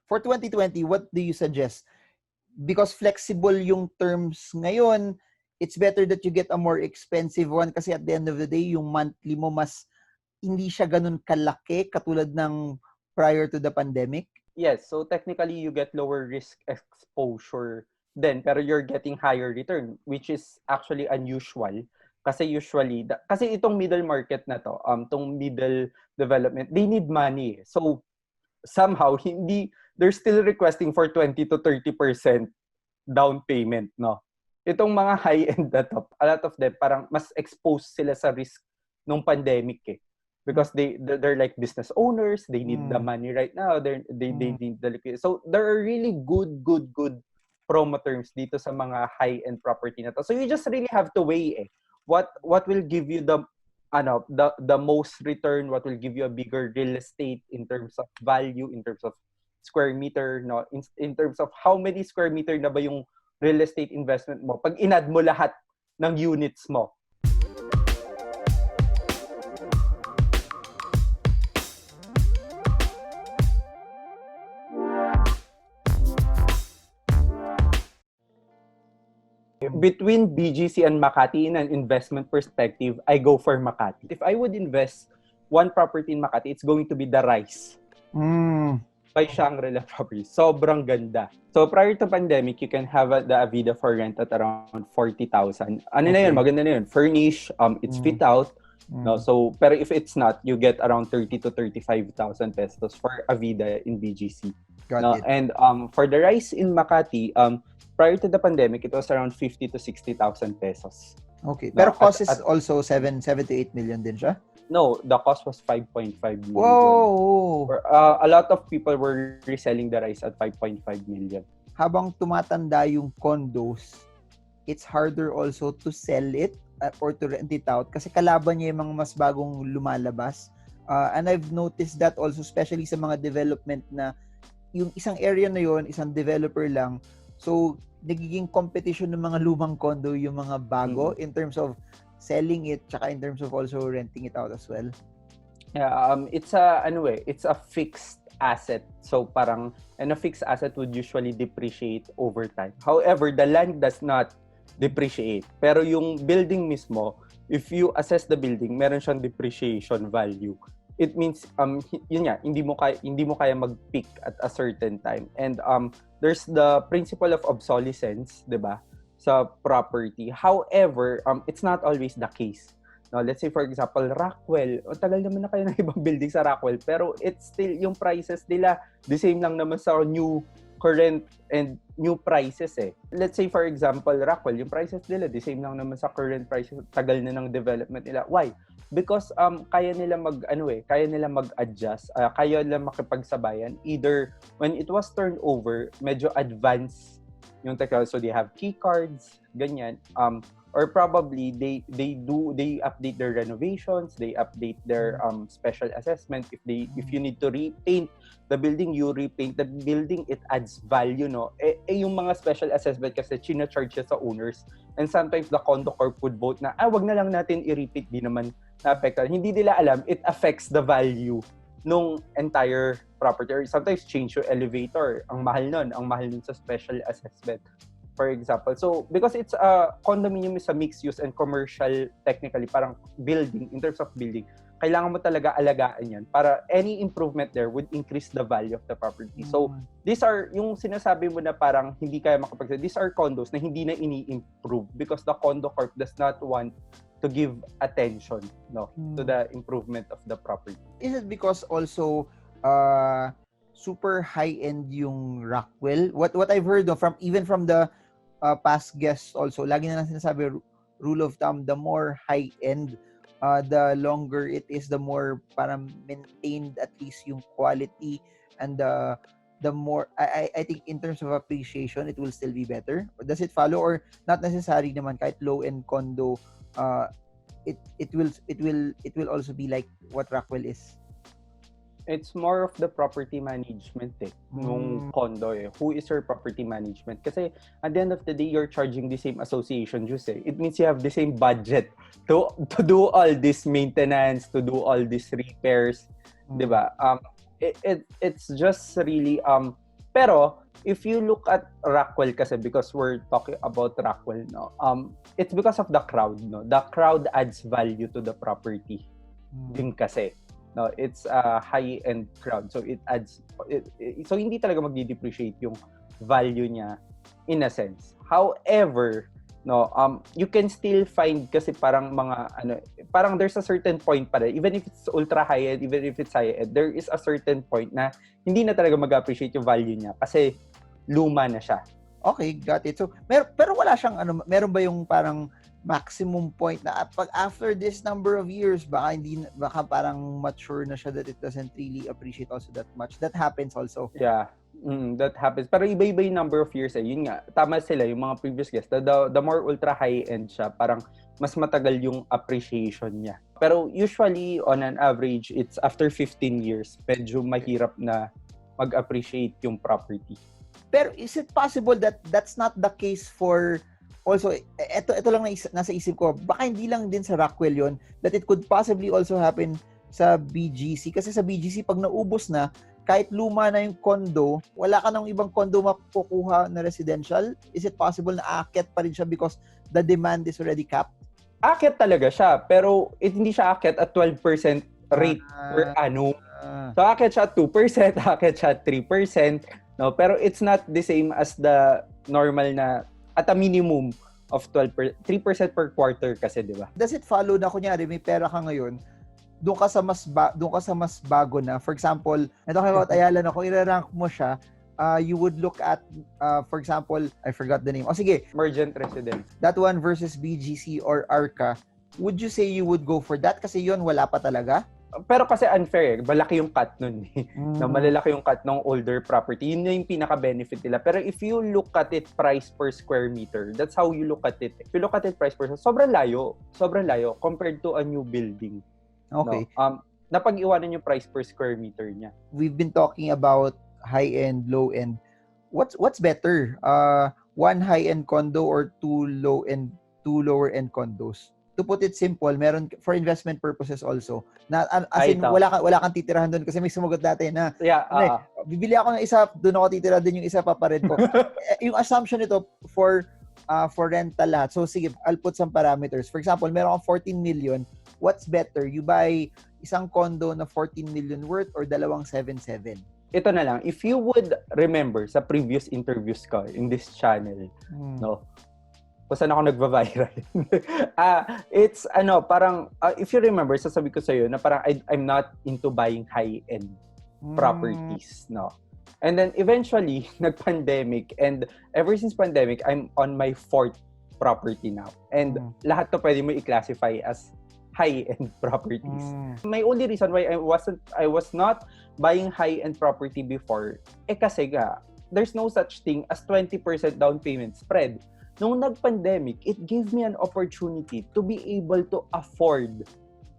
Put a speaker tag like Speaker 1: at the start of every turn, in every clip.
Speaker 1: For 2020, what do you suggest? Because flexible yung terms ngayon, it's better that you get a more expensive one kasi at the end of the day, yung monthly mo mas hindi siya ganun kalaki katulad ng prior to the pandemic.
Speaker 2: Yes, so technically you get lower risk exposure then, pero you're getting higher return, which is actually unusual. Kasi usually, kasi itong middle market na to, tong middle development, they need money. So, somehow, they're still requesting for 20 to 30% down payment, no? Itong mga high-end na to, a lot of them, parang mas exposed sila sa risk nung pandemic eh. Because they're like business owners, they need the money right now, they need the liquidity. So, there are really good promo terms dito sa mga high-end property na to. So, you just really have to weigh eh. What will give you the most return, what will give you a bigger real estate in terms of value, in terms of square meter, no, in terms of how many square meter na ba yung real estate investment mo pag inad mo lahat ng units mo. Between BGC and Makati, in an investment perspective, I go for Makati. If I would invest one property in Makati, it's going to be the Rise by Shangri-La Properties. Sobrang ganda. So prior to pandemic, you can have the Avida for rent at around 40,000. Ano na yun? Maganda na yun. Furnish, it's fit out. No, so pero if it's not, you get around 30 to 35,000 pesos for Avida in BGC.
Speaker 1: Got it.
Speaker 2: And for the Rise in Makati, prior to the pandemic, it was around 50 to 60,000 pesos.
Speaker 1: Okay. Pero cost is also 7 to 8 million din siya?
Speaker 2: No, the cost was 5.5 million.
Speaker 1: Whoa!
Speaker 2: A lot of people were reselling the Rise at 5.5 million.
Speaker 1: Habang tumatanda yung condos, it's harder also to sell it or to rent it out kasi kalaban niya yung mga mas bagong lumalabas. And I've noticed that also, especially sa mga development na yung isang area na yon, isang developer lang. So, nagiging competition ng mga lumang condo yung mga bago in terms of selling it tsaka in terms of also renting it out as well.
Speaker 2: Yeah, it's a fixed asset. So parang a fixed asset would usually depreciate over time. However, the land does not depreciate. Pero yung building mismo, if you assess the building, meron siyang depreciation value. It means yun nga, hindi mo kaya mag-peak at a certain time. And there's the principle of obsolescence, 'di ba? Sa property. However, it's not always the case. Now, let's say for example, Rockwell. Tagal naman na kayo ng ibang building sa Rockwell, pero it's still yung prices nila the same lang naman sa current and new prices eh. Let's say for example, Rockwell, yung prices nila the same lang naman sa current prices. Tagal na ng development nila. Why? Because kaya nila mag-adjust, kaya nila makipagsabayan either when it was turned over, medyo advanced yung technology, so they have key cards, ganyan, or probably they update their renovations, they update their special assessment. If you need to repaint the building, you repaint the building, it adds value, no? Yung mga special assessment kasi china-charge siya sa owners, and sometimes the condo corp would vote na wag na lang natin i-repeat, di naman na-affected. Hindi nila alam it affects the value nung entire property, or sometimes change your elevator. Ang mahal nun sa special assessment, for example. So because it's a condominium is a mixed use and commercial, technically parang building, in terms of building, kailangan mo talaga alagaan yan para any improvement there would increase the value of the property. So these are yung sinasabi mo na parang hindi kaya makapag, these are condos na hindi na ini-improve because the condo corp does not want to give attention, no, to the improvement of the property.
Speaker 1: Is it because also super high-end yung Rockwell? What I've heard from the past guests also, lagi na lang sinasabi, rule of thumb, the more high-end, the longer it is, the more parang maintained at least yung quality, and the more I think in terms of appreciation, it will still be better. Does it follow, or not necessary naman kahit low-end condo? It will also be like what Rockwell is.
Speaker 2: It's more of the property management nung condo eh. Who is your property management? Kasi at the end of the day, you're charging the same association dues eh. It means you have the same budget to do all this maintenance, to do all these repairs, 'di ba? It's just really Pero if you look at Rockwell kasi, because we're talking about Rockwell, no, it's because of the crowd, no. The crowd adds value to the property. Din kasi, no, it's a high-end crowd, so it adds so hindi talaga magdi-depreciate yung value niya in a sense. However, no, you can still find kasi parang parang there's a certain point pa rin, even if it's ultra high-end, even if it's high-end, there is a certain point na hindi na talaga mag-appreciate yung value niya kasi luma na siya.
Speaker 1: Okay, got it. So, pero wala siyang meron ba yung parang maximum point na pag after this number of years, baka parang mature na siya that it doesn't really appreciate also that much. That happens also.
Speaker 2: Yeah. That happens. Pero iba-iba yung number of years eh. Yun nga, tama sila, yung mga previous guests. The more ultra high-end siya, parang mas matagal yung appreciation niya. Pero usually, on an average, it's after 15 years, medyo mahirap na mag-appreciate yung property.
Speaker 1: Pero is it possible that that's not the case for also, ito lang nasa isip ko, baka hindi lang din sa Rockwell yun, that it could possibly also happen sa BGC. Kasi sa BGC, pag naubos na, kahit luma na yung condo, wala ka ng ibang condo makukuha na residential? Is it possible na aakyat pa rin siya because the demand is already capped?
Speaker 2: Aakyat talaga siya, pero hindi siya aakyat at 12% rate per annum. So aakyat siya at 2%, aakyat siya at 3%. No, pero it's not the same as the normal na at a minimum of 3% per quarter kasi, di ba?
Speaker 1: Does it follow na kunyari may pera ka ngayon, doon ka sa mas bago na. For example, ito talking about Ayala na, kung i-rank mo siya, you would look at, for example, I forgot the name. O sige,
Speaker 2: Emergent residence.
Speaker 1: That one versus BGC or Arca. Would you say you would go for that? Kasi yon wala pa talaga?
Speaker 2: Pero kasi unfair, malaki yung cut nun eh. Na malalaki yung cut ng older property. Yun na yung pinaka-benefit nila. Pero if you look at it price per square meter, that's how you look at it. If you look at it price per, sobrang layo compared to a new building.
Speaker 1: Okay.
Speaker 2: No? Napag-iwanan yung price per square meter niya.
Speaker 1: We've been talking about high-end, low-end. What's better? One high-end condo or two lower-end condos? To put it simple, meron for investment purposes also. Na as in, wala kang titirahan doon kasi may sumagot dati na bibili ako ng isa, doon ako titira, din yung isa papared ko. Yung assumption nito for rental lahat. So sige, I'll put some parameters. For example, meron kang 14 million. What's better? You buy isang condo na 14 million worth or dalawang 7.7?
Speaker 2: Ito na lang. If you would remember sa previous interviews ko in this channel, no? Kung saan ako nagva-viral. It's parang if you remember, sasabi ko sa iyo na parang I'm not into buying high-end properties, no. And then eventually nag-pandemic, and ever since pandemic, I'm on my 4th property now. And lahat to pwede mo i-classify as high-end properties. My only reason why I was not buying high-end property before kasi there's no such thing as 20% down payment spread. Nung nag-pandemic, it gave me an opportunity to be able to afford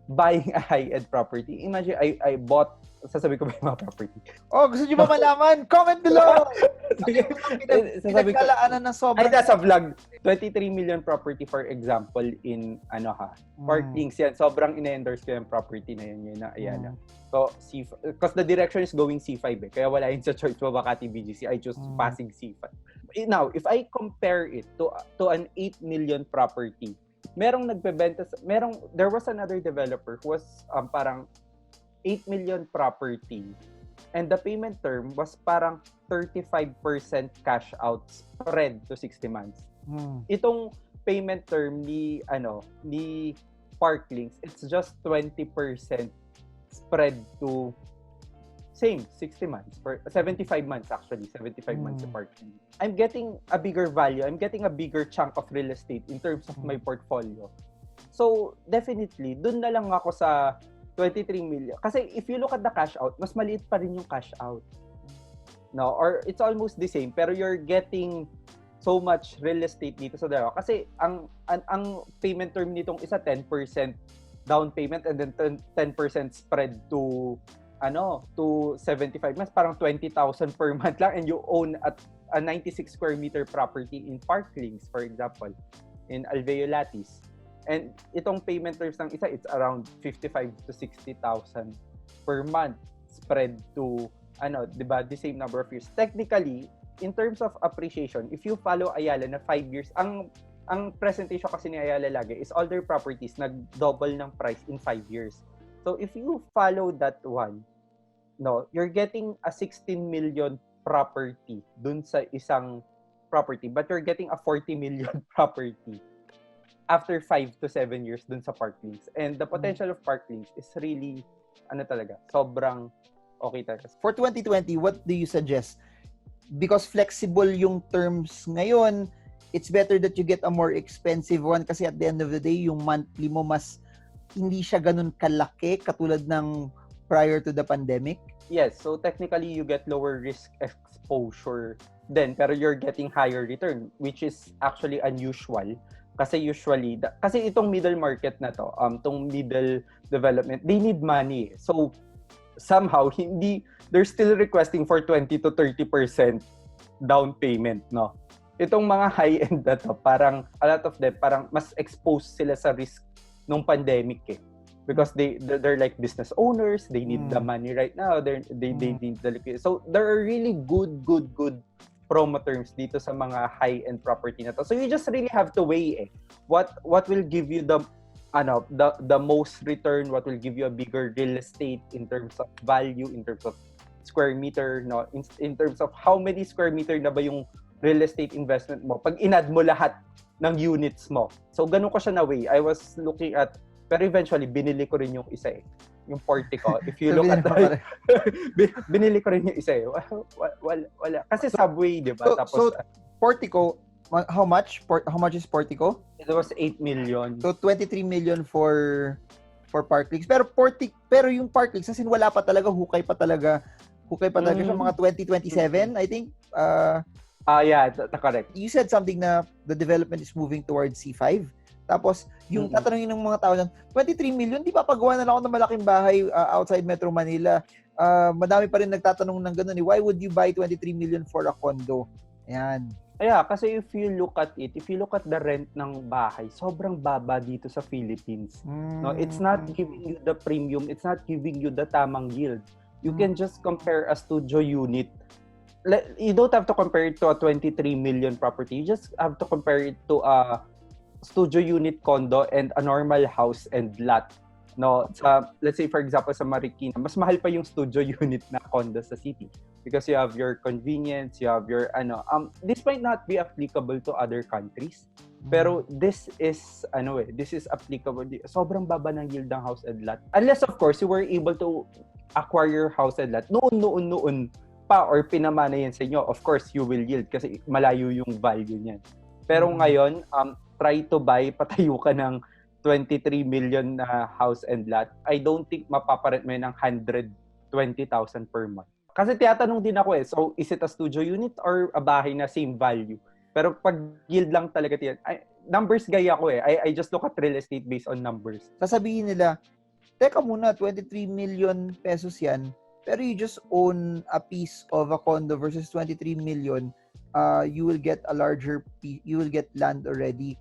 Speaker 2: buying a high-end property. Imagine, I bought, sasabi ko ba yung mga property?
Speaker 1: Oh, gusto nyo ba malaman? Comment below!
Speaker 2: Sasabi ko,
Speaker 1: pinagkalaanan ng sobrang...
Speaker 2: ay, nasa vlog. 23 million property, for example, in, Park Links yan. Sobrang ina-endorse ko yung property na yun na Ayala. So, because the direction is going C5 eh. Kaya wala yun sa choice mo, Makati BGC. I chose passing C5. Now, if I compare it to an 8 million property, there was another developer who was parang 8 million property, and the payment term was parang 35% cash out spread to 60 months. Itong payment term ni Park Links, it's just 20% spread to same 60 months for 75 months actually, 75 months apart. I'm getting a bigger value, I'm getting a bigger chunk of real estate in terms of my portfolio. So definitely dun na lang ako sa 23 million. Kasi if you look at the cash out, mas maliit pa rin yung cash out. No, or it's almost the same, pero you're getting so much real estate dito sa dalawa. Kasi ang payment term nitong isa 10% down payment and then 10% spread to 75 months, parang 20,000 per month lang, and you own a 96 square meter property in Park Links, for example, in Alveolatis. And itong payment terms ng isa, it's around 55 to 60,000 per month spread to 'di ba, the same number of years. Technically, in terms of appreciation, if you follow Ayala na 5 years, ang presentation kasi ni Ayala lagi is all their properties nag-double ng price in 5 years. So if you follow that one, no, you're getting a 16 million property dun sa isang property, but you're getting a 40 million property after 5 to 7 years dun sa Parklinks. And the potential of Parklinks is really, sobrang okay talaga.
Speaker 1: For 2020, what do you suggest? Because flexible yung terms ngayon, it's better that you get a more expensive one kasi at the end of the day, yung monthly mo mas hindi siya ganun kalaki katulad ng prior to the pandemic.
Speaker 2: Yes, so technically you get lower risk exposure then, pero you're getting higher return, which is actually unusual. Kasi usually, kasi itong middle market na to, itong middle development, they need money. So, somehow, they're still requesting for 20 to 30% down payment, no? Itong mga high-end na to, parang, a lot of them, parang mas exposed sila sa risk nung pandemic eh. Because they're like business owners, they need the money right now, they need the liquidity. So, there are really good promo terms dito sa mga high-end property na to. So you just really have to weigh what will give you the most return, what will give you a bigger real estate in terms of value, in terms of square meter, no, in terms of how many square meter na ba yung real estate investment mo pag in-add mo lahat ng units mo. So ganun ko siya na weigh. I was looking at, pero eventually binili ko rin yung isa yung portico. If you look at binili ko rin yung isa wala. Kasi subway, di ba?
Speaker 1: So portico, how much? How much is portico?
Speaker 2: It was 8 million.
Speaker 1: So 23 million for Parklinks. Pero yung Parklinks, as in wala pa talaga, hukay pa talaga sa mga 2027, I think.
Speaker 2: Yeah, correct.
Speaker 1: You said something na the development is moving towards C5. Tapos, yung tatanungin ng mga tao ng 23 million, di ba pagawa na lang ako ng malaking bahay outside Metro Manila? Madami pa rin nagtatanong ng ganun. Why would you buy 23 million for a condo? Ayan.
Speaker 2: Yeah, kasi if you look at the rent ng bahay, sobrang baba dito sa Philippines. No, it's not giving you the premium, it's not giving you the tamang yield. You can just compare a studio unit. You don't have to compare it to a 23 million property. You just have to compare it to a studio unit condo and a normal house and lot. No, let's say for example sa Marikina, mas mahal pa yung studio unit na condo sa city because you have your convenience, you have your this might not be applicable to other countries, pero this is applicable. Sobrang baba ng yield ng house and lot. Unless of course you were able to acquire your house and lot noon pa or pinamana yan sa inyo, of course you will yield kasi malayo yung value niyan. Pero ngayon, try to buy, patayo ka ng 23 million na house and lot, I don't think mapaparent mo yun ng 120,000 per month. Kasi tiyatanong din ako so is it a studio unit or a bahay na same value? Pero pag yield lang talaga numbers gaya ko I just look at real estate based on numbers.
Speaker 1: Sasabihin nila, teka muna, 23 million pesos yan, pero you just own a piece of a condo versus 23 million, you will get a larger you will get land already.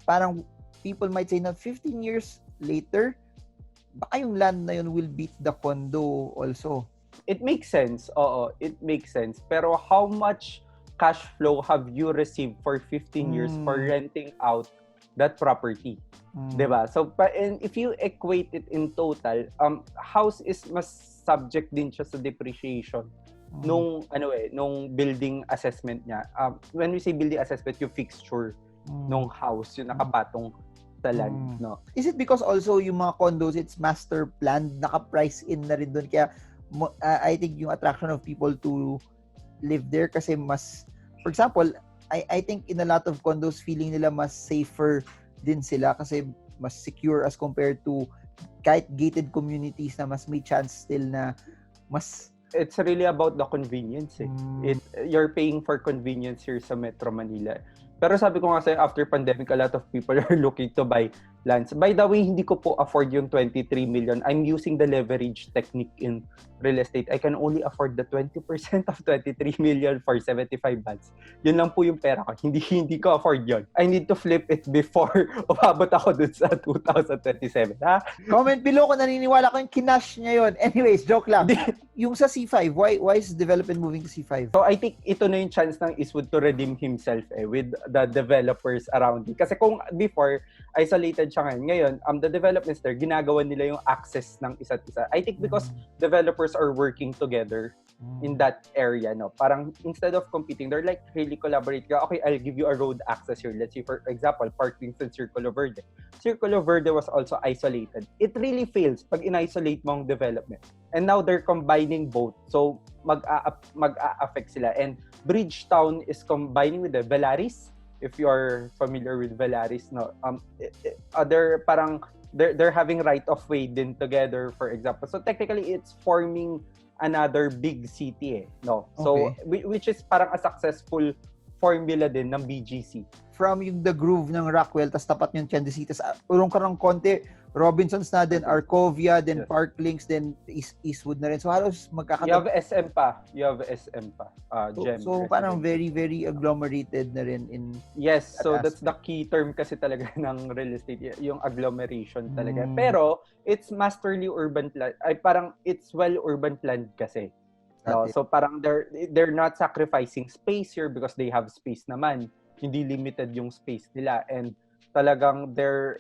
Speaker 1: Parang people might say na 15 years later, baka yung land na yun will beat the condo also.
Speaker 2: It makes sense. Oo, it makes sense. Pero how much cash flow have you received for 15 years for renting out that property? Diba? So, and if you equate it in total, house is mas subject din siya sa depreciation nung building assessment niya. When we say building assessment, yung fixture nung house, yung nakapatong sa land, no? Is
Speaker 1: it because also yung mga condos, it's master planned, naka-price in na rin doon, kaya I think yung attraction of people to live there kasi mas, for example, I think in a lot of condos, feeling nila mas safer din sila kasi mas secure as compared to kahit gated communities na mas may chance still na mas...
Speaker 2: It's really about the convenience you're paying for convenience here sa Metro Manila. Pero sabi ko nga sa'yo, after pandemic, a lot of people are looking to buy lands. By the way, hindi ko po afford yung 23 million. I'm using the leverage technique in real estate. I can only afford the 20% of 23 million for 75 months. Yun lang po yung pera ko. Hindi ko afford yun. I need to flip it before umabot ako dun sa 2027. Ha?
Speaker 1: Comment below kung naniniwala ko yung kinash niya yun. Anyways, joke lang. Yung sa C5, why is development moving to C5?
Speaker 2: So I think ito na yung chance ng Eastwood to redeem himself with the developers around it. Kasi kung before, isolated siya ngayon, the developments there, ginagawa nila yung access ng isa't isa. I think because developers are working together in that area, no? Parang instead of competing, they're like really collaborate. Okay, I'll give you a road access here. Let's say, for example, Parklinks and Circulo Verde. Circulo Verde was also isolated. It really fails pag in-isolate mong development. And now they're combining both. So, mag-a-affect sila. And Bridgetown is combining with the Velaris. If you're familiar with Velaris, no? They're having right of way din together, for example. So technically, it's forming another big city, no? So which is parang a successful formula din ng BGC.
Speaker 1: From yung the groove ng Rockwell, tas tapat yung Tiendesitas, urong ka ng konti, Robinsons na din, Arcovia, then Parklinks, then Eastwood na rin. So halos magkakatab.
Speaker 2: You have SM pa. Gem.
Speaker 1: So parang very, very agglomerated na rin in.
Speaker 2: Yes, so aspect. That's the key term kasi talaga ng real estate, yung agglomeration talaga. Pero it's masterly urban plan. Ay parang it's well urban planned kasi. No? So parang they're not sacrificing space here because they have space naman. Hindi limited yung space nila, and talagang they're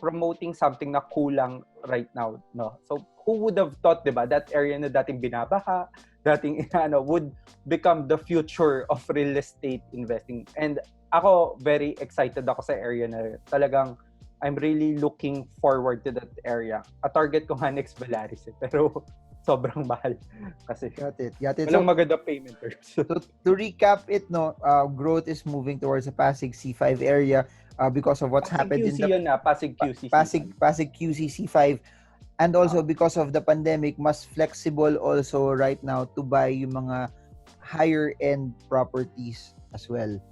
Speaker 2: promoting something na kulang right now, no? So who would have thought, diba, that area na dating binabaha, would become the future of real estate investing. And ako very excited ako sa area na talagang I'm really looking forward to that area. A target ko nga next Velaris pero sobrang mahal kasi.
Speaker 1: Got it.
Speaker 2: Walang maganda payment terms.
Speaker 1: So to recap it, no, growth is moving towards the Pasig C5 area because of what's happened in the
Speaker 2: Pasig QC.
Speaker 1: Pasig QC C5, and also because of the pandemic, mas flexible also right now to buy yung mga higher end properties as well.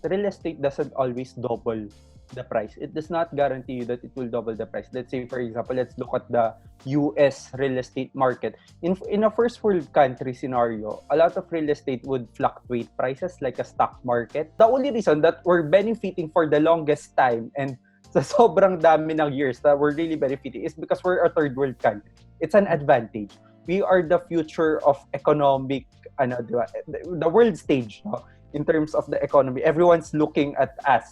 Speaker 2: The real estate doesn't always double the price. It does not guarantee you that it will double the price. Let's say, for example, let's look at the US real estate market. In a first world country scenario, a lot of real estate would fluctuate prices like a stock market. The only reason that we're benefiting for the longest time and sa sobrang dami ng years that we're really benefiting is because we're a third world country. It's an advantage. We are the future of economic, the world stage, no? In terms of the economy. Everyone's looking at us.